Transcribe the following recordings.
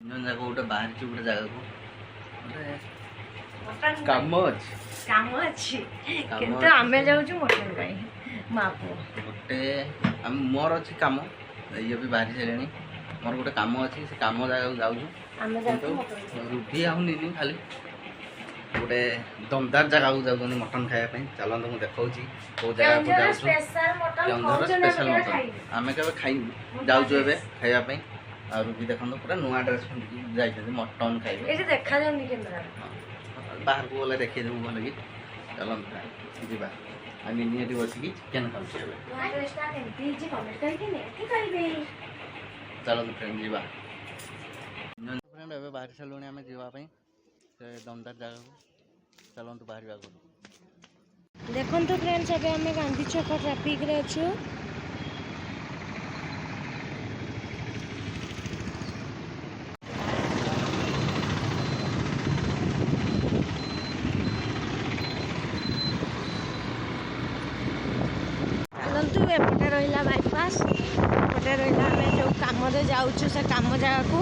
ଜାଗା ଗୋଟେ ବାହାରିଛୁ ଗୋଟେ ଜାଗାକୁ କାମ ଅଛି କିନ୍ତୁ ଆମେ ଯାଉଛୁ ମଟନ ପାଇଁ ମା ପୁଅ ଗୋଟେ ମୋର ଅଛି କାମ ଇଏ ବି ବାହାରି ସାରିଲେଣି ମୋର ଗୋଟେ କାମ ଅଛି ସେ କାମ ଜାଗାକୁ ଯାଉଛୁ ଆମେ କିନ୍ତୁ ରୁଟି ଆଉ ନେଇନି ଖାଲି ଗୋଟେ ଦମଦାର ଜାଗାକୁ ଯାଉଛନ୍ତି ମଟନ ଖାଇବା ପାଇଁ ଚାଲନ୍ତୁ ମୁଁ ଦେଖାଉଛି କେଉଁ ଜାଗାକୁ ଯାଉଛୁ କେଉଁଝର ସ୍ପେଶାଲ ମଟନ ଆମେ କେବେ ଖାଇନୁ ଯାଉଛୁ ଏବେ ଖାଇବା ପାଇଁ ଆଉ ରୁଟି ଦେଖନ୍ତୁ ପୁରା ନୂଆ ଡ୍ରେସ୍ ପିନ୍ଧିକି ଯାଇଛନ୍ତି ମଟନ ଖାଇବେ ଏଠି ଦେଖାଯାଉନି କେନ୍ଦ୍ର ବାହାରକୁ ଗଲେ ଦେଖେଇଦେବୁ ଭଲ କି ଚାଲନ୍ତୁ ଯିବା ଆଉ ମିନି ଏଠି ବସିକି ଚିକେନ୍ ଖାଉଛି ଏବେ ଚାଲନ୍ତୁ ଫ୍ରେଣ୍ଡ ଯିବା ଫ୍ରେଣ୍ଡ ଏବେ ବାହାରି ସାରିଲୁଣି ଆମେ ଯିବା ପାଇଁ ସେ ଦମଦାର ଜାଗାକୁ ଚାଲନ୍ତୁ ବାହାରିବା ଘରୁ ଦେଖନ୍ତୁ ଫ୍ରେଣ୍ଡସ୍ ଏବେ ଆମେ ଗାନ୍ଧୀ ଛକ ଟ୍ରାଫିକ୍ରେ ଅଛୁ ଚାଲନ୍ତୁ ଏପଟେ ରହିଲା ବାଇପାସ୍ ଏପଟେ ରହିଲା ଆମେ ଯେଉଁ କାମରେ ଯାଉଛୁ ସେ କାମ ଜାଗାକୁ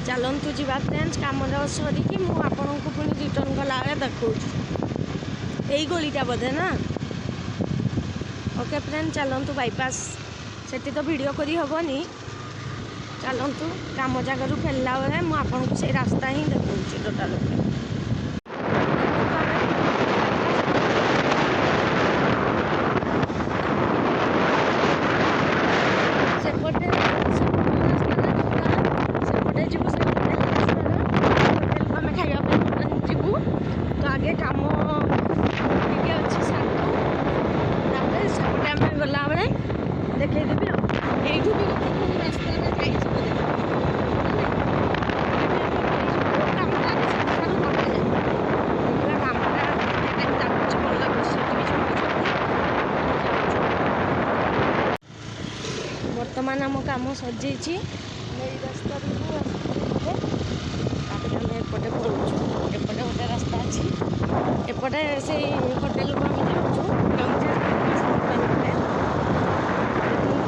ଚାଲନ୍ତୁ ଯିବା ଫ୍ରେଣ୍ଡସ୍ କାମରେ ସରିକି ମୁଁ ଆପଣଙ୍କୁ ପୁଣି ରିଟର୍ନ କଲାବେଳେ ଦେଖାଉଛି ଏଇ ଗଳିଟା ବୋଧେ ନା ଓକେ ଫ୍ରେଣ୍ଡ ଚାଲନ୍ତୁ ବାଇପାସ୍ ସେଠି ତ ଭିଡ଼ିଓ କରି ହେବନି ଚାଲନ୍ତୁ କାମ ଜାଗାରୁ ଫେରିଲା ବେଳେ ମୁଁ ଆପଣଙ୍କୁ ସେଇ ରାସ୍ତା ହିଁ ଦେଖାଉଛି ଟୋଟାଲ୍ ସେପଟେ ଯିବୁ ସେ ହୋଟେଲକୁ ଆମେ ଖାଇବା ପାଇଁ ଯିବୁ ତ ଆଗେ କାମ ଟିକେ ଅଛି ସାକୁ ତାପରେ ସେପଟେ ଆମେ ଗଲାବେଳେ ଦେଖେଇଦେବି ଆଉ ଏଇଠୁ ବି ଗୋଟେ କେଉଁ ରାସ୍ତାରେ ଯାଇଛି ବୋଧେ କାମଟା କାମଟା ଲାଗୁଛି ଭଲ ଲାଗୁଛି ସେଠି ବି ବର୍ତ୍ତମାନ ଆମ କାମ ସରିଯାଇଛି ଏଇ ରାସ୍ତାରୁ ତାପରେ ଆମେ ଏପଟେ ପଳଉଛୁ ଏପଟେ ଗୋଟେ ରାସ୍ତା ଅଛି ଏପଟେ ସେଇ ହୋଟେଲକୁ ଆମେ ଯାଉଛୁ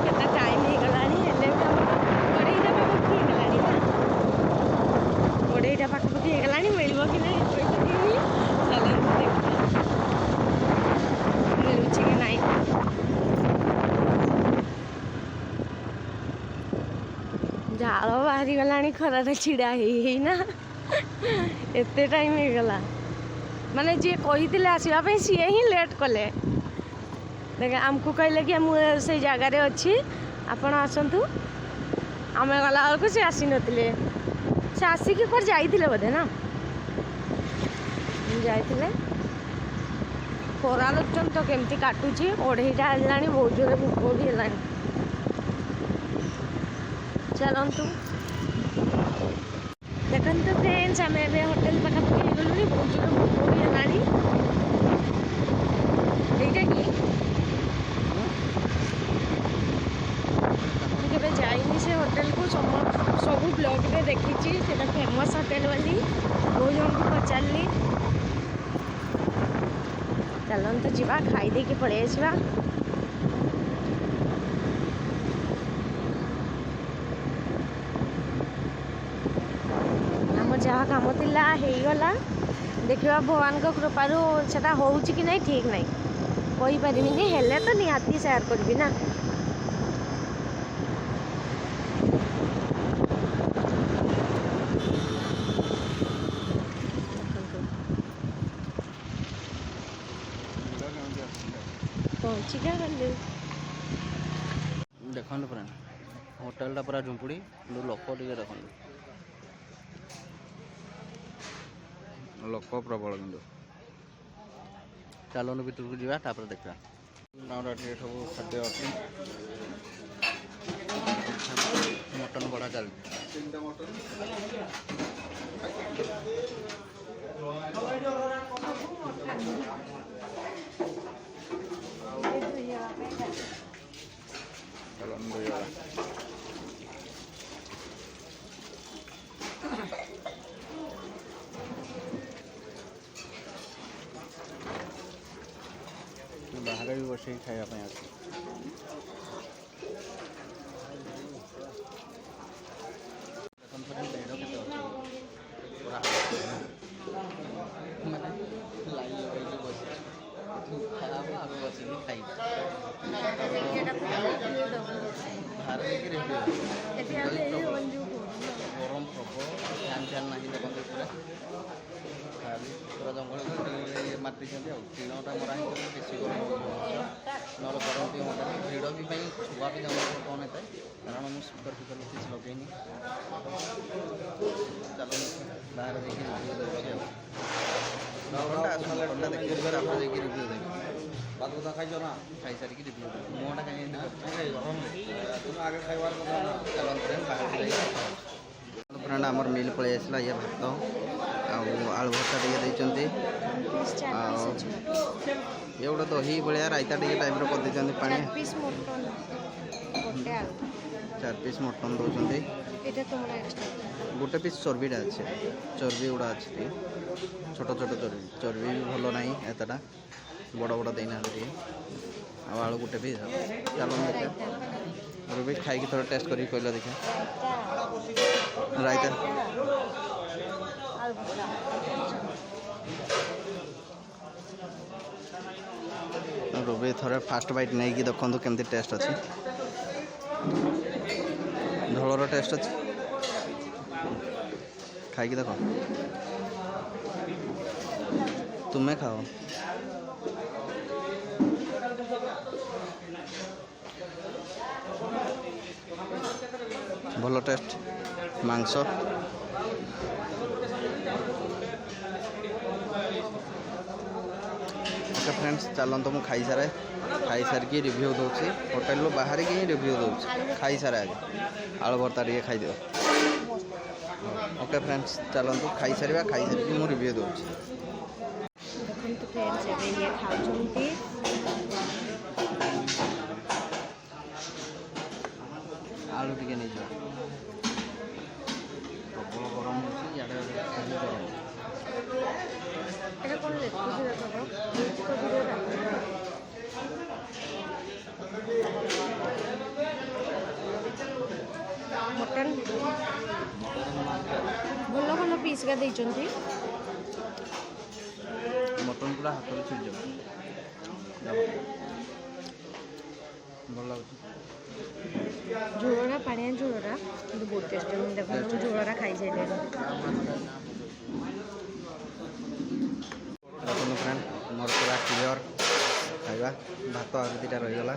କେତେ ଟାଇମ୍ ହେଇଗଲାଣି ହେଲେ ବି ଆମର କୋଡ଼ିଏଟା ପାଖାପାଖି ହେଇଗଲାଣି ନା କୋଡ଼ିଏଟା ପାଖାପାଖି ହେଇଗଲାଣି ମିଳିବ କି ନାହିଁ କହିପାରିବିନି ଚାଲନ୍ତୁ ଦେଖିବା ମିଳୁଛି କି ନାହିଁ ଝାଳ ବାହାରିଗଲାଣି ଖରାରେ ଛିଡ଼ା ହେଇନା ଏତେ ଟାଇମ୍ ହେଇଗଲା ମାନେ ଯିଏ କହିଥିଲେ ଆସିବା ପାଇଁ ସିଏ ହିଁ ଲେଟ୍ କଲେ ଦେଖ ଆମକୁ କହିଲେ କି ମୁଁ ସେଇ ଜାଗାରେ ଅଛି ଆପଣ ଆସନ୍ତୁ ଆମେ ଗଲାବେଳକୁ ସେ ଆସିନଥିଲେ ସେ ଆସିକି କୁଆଡ଼େ ଯାଇଥିଲେ ବୋଧେ ନା ଯାଇଥିଲେ ଖରା ଦେଖୁଛନ୍ତି ତ କେମିତି କାଟୁଛି ଅଢ଼େଇଟା ହେଲାଣି ବହୁତ ଜୋରେ ଭୋକ ବି ହେଲାଣି ଚାଲନ୍ତୁ ଦେଖନ୍ତୁ ଫ୍ରେଣ୍ଡସ୍ ଆମେ ଏବେ ହୋଟେଲ ପାଖାପାଖି ହେଇଗଲୁଣି ବହୁତ ଜୋର ଭୋକ ବି ହେଲାଣି ଏଇଟା କି ମୁଁ କେବେ ଯାଇନି ସେ ହୋଟେଲକୁ ସବୁ ବ୍ଲଗ୍ରେ ଦେଖିଛି ସେଇଟା ଫେମସ୍ ହୋଟେଲ ବୋଲି ବହୁତ ଜଣଙ୍କୁ ପଚାରିଲି ଚାଲନ୍ତୁ ଯିବା ଖାଇ ଦେଇକି ପଳେଇ ଆସିବା ଯାହା କାମ ଥିଲା ହେଇଗଲା ଦେଖିବା ଭଗବାନଙ୍କ କୃପାରୁ ସେଟା ହେଉଛି କି ନାହିଁ ଠିକ୍ ନାହିଁ କହିପାରିବିନି ହେଲେ ତ ନିହାତି ସେୟାର କରିବି ନା ପହଞ୍ଚିକା ଗଲି ଦେଖନ୍ତୁ ପୁରା ହୋଟେଲଟା ପୁରା ଝୁମ୍ପୁଡ଼ି ଲୋକ ଟିକେ ଦେଖନ୍ତୁ ଲୋକ ପ୍ରବଳ କିନ୍ତୁ ଚାଲନ୍ତୁ ଭିତରକୁ ଯିବା ତାପରେ ଦେଖିବା ଆମର ଏଠି ସବୁ ଖାଦ୍ୟ ଅଛି ମଟନ ବଡ଼ା ଚାଲିଛି ଚାଲନ୍ତୁ ବାହାରେ ବି ବସିକି ଖାଇବା ପାଇଁ ଅଛି ଗରମ ପ୍ରବଳ ଫ୍ୟାନ୍ ଫ୍ୟାନ୍ ନାହିଁ ଦେଖନ୍ତୁ ପୁରା ଖାଲି ପୁରା ଜଙ୍ଗଲ ମାରିଦେଇଛନ୍ତି ଆଉ ଟିଣଟା ମରା ହେଇଛି ବେଶୀ ଗରମ ହେଉଛି ନହେଲେ ଗରମ ଟିକେ ହୁଅନ୍ତା ଭିଡ଼ ବି ପାଇଁ ଛୁଆ ବି ଜଙ୍ଗଲ କମ୍ ହେଇଥାଏ କାରଣ ମୁଁ ସ୍ପିକର ଫିକର କିଛି ଲଗେଇନି ଚାଲନ୍ତୁ ବାହାରେ ଯାଇକି ରିଭ୍ୟୁ ଦେଉଛି ଆଉ ମଟନଟା ଦେଖିକି ତାପରେ ଯାଇକି ରିଭ୍ୟୁ ଦେବି ଭାତ ଖାଇଛ ନା ଖାଇସାରିକି ରିଭ୍ୟୁ ଦେବି ମୁହଁଟା କାହିଁକି ତୁମେ ଆଗେ ଖାଇବାର କଥା ଚାଲନ୍ତୁ ବାହାରକୁ ଯାଇକି ଫ୍ରେଣ୍ଡ ଆମର ମିଲ୍ ପଳେଇ ଆସିଲା ଇଏ ଭାତ ଆଉ ଆଳୁ ଭର୍ତ୍ତା ଟିକେ ଦେଇଛନ୍ତି ଆଉ ଇଏ ଗୋଟେ ଦହି ଭଳିଆ ରାଇତା ଟିକେ ଟାଇପ୍ର କରିଦେଇଛନ୍ତି ପାଣି 4 ପିସ୍ ମଟନ୍ ଦେଉଛନ୍ତି ଗୋଟେ ପିସ୍ ଚର୍ବିଟା ଅଛି ଚର୍ବି ଗୁଡ଼ା ଅଛି ଟିକେ ଛୋଟ ଛୋଟ ଚର୍ବି ବି ଭଲ ନାହିଁ ଏତେଟା ବଡ଼ ବଡ଼ ଦେଇନାହାନ୍ତି ଟିକେ ଆଉ ଆଳୁ ଗୋଟେ ପିସ୍ ଚାଲନ୍ତୁ ଦେଖିବା ବି ଖାଇକି ଥରେ ଟେଷ୍ଟ କରିକି କହିଲା ଦେଖିବା ରାଇତା ରୁବି ଥରେ ଫାଷ୍ଟ ବାଇଟ୍ ନେଇକି ଦେଖନ୍ତୁ କେମିତି ଟେଷ୍ଟ ଅଛି ଝୋଳର ଟେଷ୍ଟ ଅଛି ଖାଇକି ଦେଖ ତୁମେ ଖାଅ ଭଲ ଟେଷ୍ଟ ମାଂସ ଓକେ ଫ୍ରେଣ୍ଡସ୍ ଚାଲନ୍ତୁ ମୁଁ ଖାଇସାରିକି ରିଭ୍ୟୁ ଦେଉଛି ହୋଟେଲରୁ ବାହାରିକି ହିଁ ରିଭ୍ୟୁ ଦେଉଛି ଖାଇସାରେ ଆগে ଆଳୁ ଭର୍ତ୍ତା ଟିକେ ଖାଇଦିଅ ଓକେ ଫ୍ରେଣ୍ଡସ୍ ଚାଲନ୍ତୁ ଖାଇସାରିକି ମୁଁ ରିଭ୍ୟୁ ଦେଉଛି ଦେଖନ୍ତୁ ଫ୍ରେଣ୍ଡସ୍ ଏବେ ଇଏ ଖାଉଛନ୍ତି ଆଳୁ ଟିକେ ନେଇଯିବା ପ୍ରବଳ ଗରମ ହେଉଛି ଇଆଡ଼େ ଗରମ এটা কোন লেখুছি দেখো মটন ଭଲ ଭଲ ପିସ୍ କା ଦେଇଛନ୍ତି ମଟନ୍ ପୁରା ହାତରେ ଛିଡ଼ିଯିବ ଭଲ ଲାଗୁଛି ଝୋଳଟା ପାଣିଆ ଝୋଳଟା କିନ୍ତୁ ବହୁତ ଟେଷ୍ଟ ଦେଖନ୍ତୁ ମୁଁ ଝୋଳଟା ଖାଇସାରିଲିଣି ଦେଖନ୍ତୁ ଫ୍ରେଣ୍ଡ ମୋର ପୁରା କ୍ଲିଅର ଖାଇବା ଭାତ ଆଗ ଦୁଇଟା ରହିଗଲା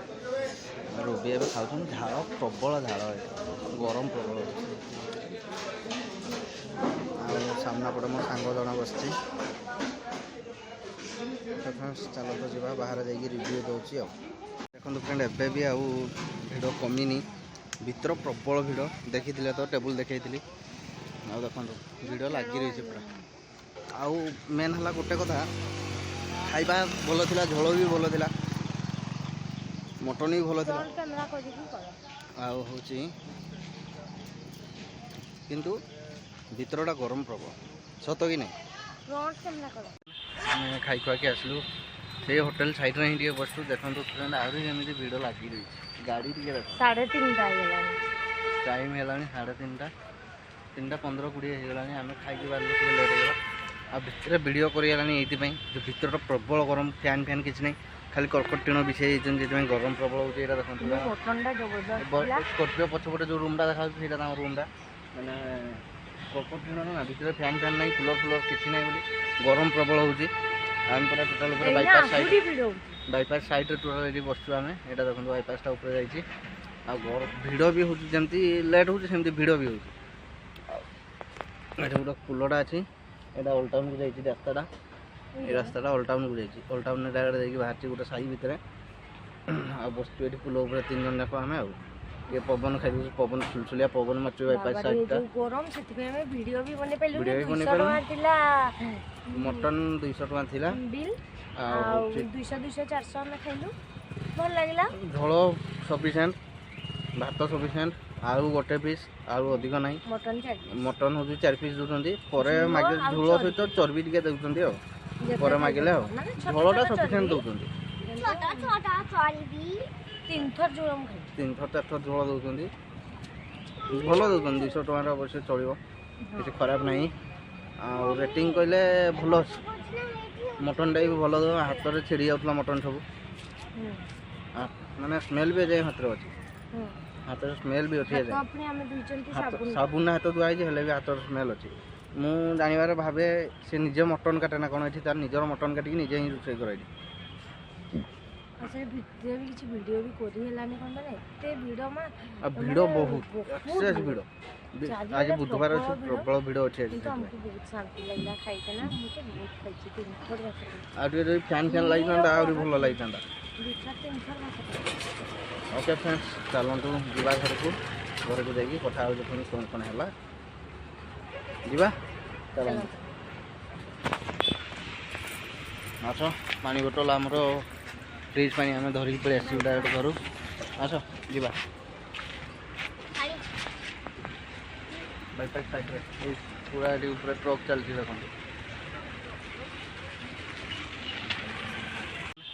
ରୁବି ଏବେ ଖାଉଛନ୍ତି ଝାଳ ପ୍ରବଳ ଝାଳ ଗରମ ପ୍ରବଳ ଆଉ ସାମ୍ନା ପଟେ ମୋ ସାଙ୍ଗ ଜଣ ବସିଛି ଚାଲନ୍ତୁ ଯିବା ବାହାରେ ଯାଇକି ରିଭ୍ୟୁ ଦେଉଛି ଆଉ ଦେଖନ୍ତୁ ଫ୍ରେଣ୍ଡ ଏବେ ବି ଆଉ ଭିଡ଼ କମିନି ଭିତର ପ୍ରବଳ ଭିଡ଼ ଦେଖିଥିଲେ ତ ଟେବୁଲ୍ ଦେଖେଇଥିଲି ଆଉ ଦେଖନ୍ତୁ ଭିଡ଼ ଲାଗି ରହିଛି ପୁରା ଆଉ ମେନ୍ ହେଲା ଗୋଟେ କଥା ଖାଇବା ଭଲ ଥିଲା ଝୋଳ ବି ଭଲ ଥିଲା ମଟନ୍ ବି ଭଲ ଥିଲା ଆଉ ହେଉଛି କିନ୍ତୁ ଭିତରଟା ଗରମ ପ୍ରବଳ ସତ କି ନାହିଁ ଆମେ ଖାଇ ଖୁଆକି ଆସିଲୁ ସେଇ ହୋଟେଲ ସାଇଡ଼ରେ ହିଁ ଟିକେ ବସିଛୁ ଦେଖନ୍ତୁ ଫ୍ରେଣ୍ଡ ଆହୁରି ଯେମିତି ଭିଡ଼ ଲାଗି ରହିଛି ଗାଡ଼ି ଟିକେ ଦେଖ 3:30 ହେଇଗଲାଣି ଟାଇମ୍ ହେଲାଣି 3:30 3:15-20 ହେଇଗଲାଣି ଆମେ ଖାଇକି ବାହାରିଲୁ ଟିକେ ଲେଟ୍ ହେଇଗଲା ଆଉ ଭିତରେ ଭିଡ଼ିଓ କରିଗଲାଣି ଏଇଥିପାଇଁ ଯେ ଭିତରଟା ପ୍ରବଳ ଗରମ ଫ୍ୟାନ୍ କିଛି ନାହିଁ ଖାଲି କର୍କଟ ଟିଣ ବିଛାଇ ଦେଇଛନ୍ତି ସେଥିପାଇଁ ଗରମ ପ୍ରବଳ ହେଉଛି ଏଇଟା ଦେଖନ୍ତୁ ସ୍କର୍ପିଓ ପଛପଟେ ଯେଉଁ ରୁମ୍ଟା ଦେଖାଯାଉଛି ସେଇଟା ତାଙ୍କ ରୁମ୍ଟା ମାନେ କର୍କଟ ଟିଣ ନା ଭିତରେ ଫ୍ୟାନ୍ ନାହିଁ କୁଲର୍ କିଛି ନାହିଁ ବୋଲି ଗରମ ପ୍ରବଳ ହେଉଛି ଆମେ ପୁରା ଟୋଟାଲ୍ ଉପରେ ବାଇପାସ୍ ସାଇଡ଼୍ରେ ଟୋଟାଲ୍ ଏଠି ବସିଛୁ ଆମେ ଏଇଟା ଦେଖନ୍ତୁ ବାଇପାସ୍ଟା ଉପରେ ଯାଇଛି ଆଉ ଭିଡ଼ ବି ହେଉଛି ଯେମିତି ଲେଟ୍ ହେଉଛି ସେମିତି ଭିଡ଼ ବି ହେଉଛି ଏଠି ଗୋଟେ କୁଲରଟା ଅଛି ଏଇଟା ଓଲ୍ଡ ଟାଉନ୍କୁ ଯାଇଛି ରାସ୍ତାଟା এই রাস্তাটা ওল্ড টাউনକୁ ଯାଇଛି ଓଲ୍ଡ ଟାଉନ୍ ଡାଇରେକ୍ଟ ଯାଇକି ବାହାରିଛି ଗୋଟେ ସାହି ଭିତରେ ଆଉ ବସିଛୁ ଏଠି ପୁଲ ଉପରେ 3 ଜଣ ଯାକ ଆମେ ଆଉ ଟିକେ ପବନ ଖାଇଦେଉଛୁ ପବନ ସୁଲସୁଲିଆ ପବନ ମାରୁଛି ବାଇପାସ୍ ସାଇଡ଼ଟା ଗରମ ସେଥିପାଇଁ ଆମେ ଭିଡ଼ିଓ ବି ବନେଇ ପାରିଲୁ 200 ଟଙ୍କା ଥିଲା ମଟନ୍ 200 ଟଙ୍କା ଥିଲା ବିଲ୍ ଆଉ 200 400 ଆମେ ଖାଇଲୁ ଭଲ ଲାଗିଲା ଝୋଳ ସଫିସିଏଣ୍ଟ ଭାତ ସଫିସିଏଣ୍ଟ ଆଳୁ ଗୋଟେ ପିସ୍ ଆଳୁ ଅଧିକ ନାହିଁ ମଟନ୍ ହେଉଛି 4 ପିସ୍ ଦେଉଛନ୍ତି ପରେ ମାଗି ଝୋଳ ସହିତ ଚର୍ବି ଟିକେ ଦେଉଛନ୍ତି ଆଉ ପରେ ମାଗିଲେ ଆଉ ଝୋଳଟା ସଫିସିଏଣ୍ଟ ଦେଉଛନ୍ତି 3-4 ଥର ଝୋଳ ଦେଉଛନ୍ତି ଭଲ ଦେଉଛନ୍ତି 200 ଟଙ୍କାରେ ଅବଶ୍ୟ ଚଳିବ କିଛି ଖରାପ ନାହିଁ ଆଉ ରେଟିଂ କହିଲେ ଭଲ ଅଛି ମଟନ୍ଟା ବି ଭଲ ଦେବ ହାତରେ ଛିଡ଼ି ଯାଉଥିଲା ମଟନ୍ ସବୁ ମାନେ ସ୍ମେଲ୍ ବି ଯାଇ ହାତରେ ଅଛି ହାତର ସ୍ମେଲ୍ ବି ଅଛି ହାତ ପୁଣି ଆମେ ଧୋଇଛନ୍ତି ସାବୁନ ସାବୁନ ହାତ ଧୁଆ ହେଇଛି ହେଲେ ବି ହାତର ସ୍ମେଲ୍ ଅଛି। ମୁଁ ଜାଣିବାରେ ଭାବେ ସେ ନିଜେ ମଟନ୍ କାଟେ ନା କ'ଣ ଏଠି ତାର ନିଜର ମଟନ୍ କାଟିକି ନିଜେ ହିଁ ରୋଷେଇ କରେ ଏଠି। ଆଉ ସେ ଭିତରେ ବି କିଛି ଭିଡ଼ିଓ ବି କରି ହେଲାନି କ'ଣ ମାନେ ଏତେ ଭିଡ଼ ମା ଆଉ ଭିଡ଼ ବହୁତ ଏକ୍ସେସ୍ ଭିଡ଼। ଆଜି ବୁଧବାର ଅଛି ପ୍ରବଳ ଭିଡ଼ ଅଛି ଆଜି। କିନ୍ତୁ ଆମକୁ ବହୁତ ଶାନ୍ତି ଲାଗିଲା ଖାଇକିନା ମୁଁ ତ ବହୁତ ଖାଇଛି 3 ଥର ଭାତ ଖାଇଛି। ଆଉ ଟିକେ ଯଦି ଫ୍ୟାନ୍ ଫ୍ୟାନ୍ ଲାଗିଥାନ୍ତା ଆହୁରି ଭଲ ଲାଗିଥାନ୍ତା। 2-3 ଥର ଭାତ ଖାଇଛି। ଓକେ ଫ୍ରେଣ୍ଡସ୍ ଚାଲନ୍ତୁ ଯିବା ଘରକୁ ଯାଇକି କଥା ହେଉଛି ପୁଣି କ'ଣ ହେଲା ଯିବା ଚାଲନ୍ତୁ। ଆସ ପାଣି ବୋଟଲ ଆମର ଫ୍ରିଜ୍ ପାଣି ଆମେ ଧରିକି ପଳେଇ ଆସିବୁ ଡାଇରେକ୍ଟ ଘରୁ। ଆସ ଯିବା ବାଇପାସ୍ ସାଇଡ଼୍ରେ ପୁରା ଏଠି ଉପରେ ଟ୍ରକ୍ ଚାଲିଛି ଦେଖନ୍ତୁ।